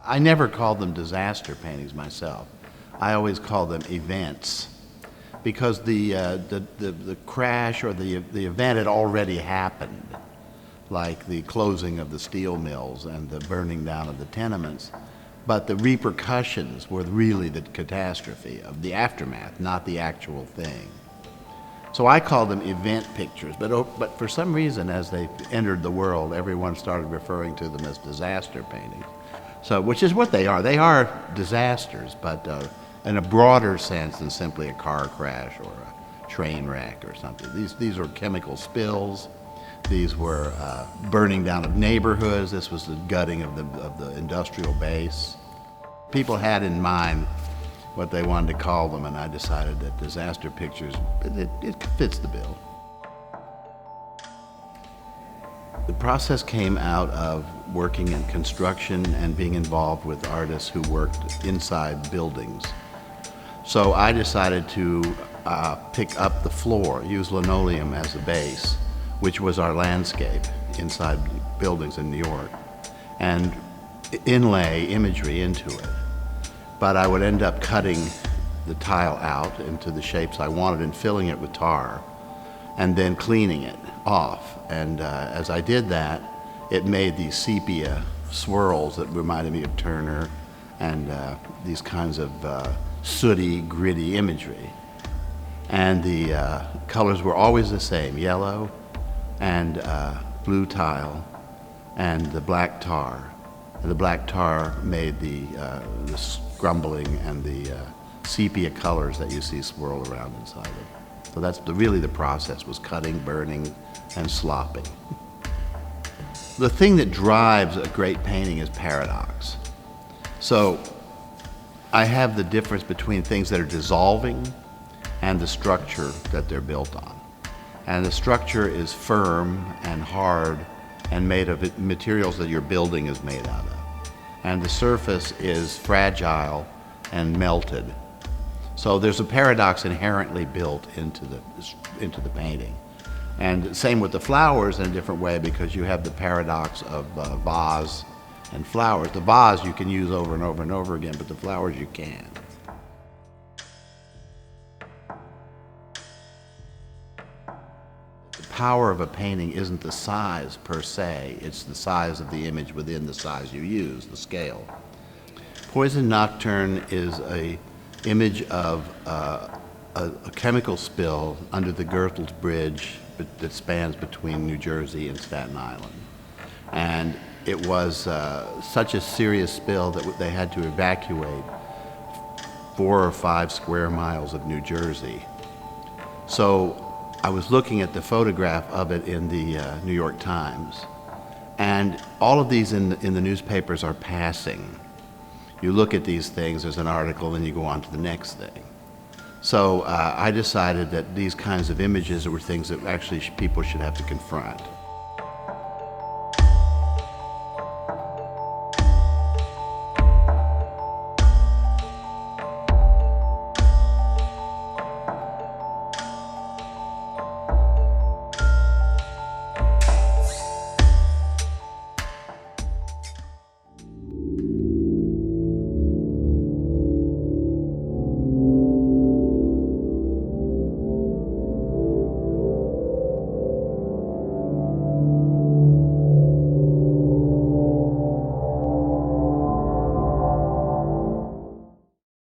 I never called them disaster paintings myself. I always called them events because the crash or the event had already happened, like the closing of the steel mills and the burning down of the tenements. But the repercussions were really the catastrophe of the aftermath, not the actual thing. So I call them event pictures, but for some reason, as they entered the world, everyone started referring to them as disaster paintings. So, which is what they are. They are disasters, but in a broader sense than simply a car crash or a train wreck or something. These were chemical spills. These were burning down of neighborhoods. This was the gutting of the industrial base. People had in mind what they wanted to call them, and I decided that disaster pictures, it fits the bill. The process came out of working in construction and being involved with artists who worked inside buildings. So I decided to pick up the floor, use linoleum as a base, which was our landscape inside buildings in New York, and inlay imagery into it. But I would end up cutting the tile out into the shapes I wanted and filling it with tar and then cleaning it off. And as I did that, it made these sepia swirls that reminded me of Turner and these kinds of sooty, gritty imagery. And the colors were always the same, yellow and blue tile and the black tar. And the black tar made the scrumbling and the sepia colors that you see swirl around inside it. So that's really the process, was cutting, burning, and slopping. The thing that drives a great painting is paradox. So I have the difference between things that are dissolving and the structure that they're built on. And the structure is firm and hard and made of materials that your building is made out of. And the surface is fragile and melted. So there's a paradox inherently built into the painting. And same with the flowers in a different way, because you have the paradox of vase and flowers. The vase you can use over and over and over again, but the flowers you can't. The power of a painting isn't the size per se, it's the size of the image within the size you use, the scale. Poison Nocturne is an image of a chemical spill under the Goethals Bridge that spans between New Jersey and Staten Island. And it was such a serious spill that they had to evacuate 4 or 5 square miles of New Jersey. So I was looking at the photograph of it in the New York Times, and all of these in the newspapers are passing. You look at these things, there's an article, and you go on to the next thing. So I decided that these kinds of images were things that actually people should have to confront.